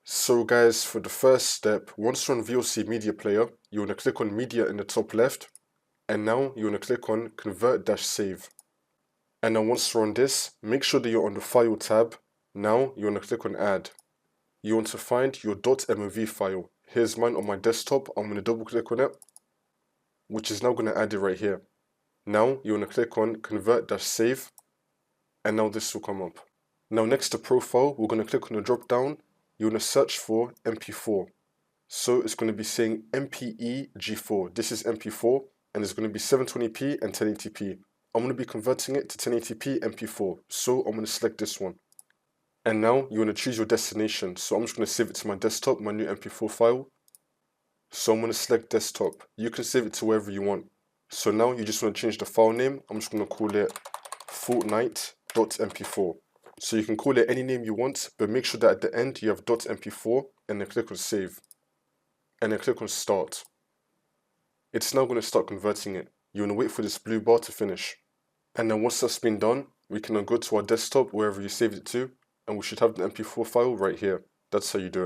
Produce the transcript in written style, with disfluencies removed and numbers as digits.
So guys, for the first step, once you're on VLC Media Player, you want to click on Media in the top left, and now you want to click on Convert-Save. And now once you're on this, make sure that you're on the File tab. Now you want to click on Add. You want to find your .mov file. Here's mine on my desktop. I'm going to double click on it, which is now going to add it right here. Now you want to click on Convert-Save, and now this will come up. Now next to Profile, we're going to click on the drop down. You want to search for MP4. So it's going to be saying MPEG4. This is MP4, and it's going to be 720p and 1080p. I'm going to be converting it to 1080p MP4, so I'm going to select this one. And now you want to choose your destination. So I'm just going to save it to my desktop, my new MP4 file. So I'm going to select desktop. You can save it to wherever you want. So now you just want to change the file name. I'm just going to call it Fortnite.mp4. So you can call it any name you want, but make sure that at the end you have .mp4 and then click on save. And then click on start. It's now going to start converting it. You want to wait for this blue bar to finish. And then once that's been done, we can then go to our desktop, wherever you saved it to, and we should have the MP4 file right here. That's how you do it.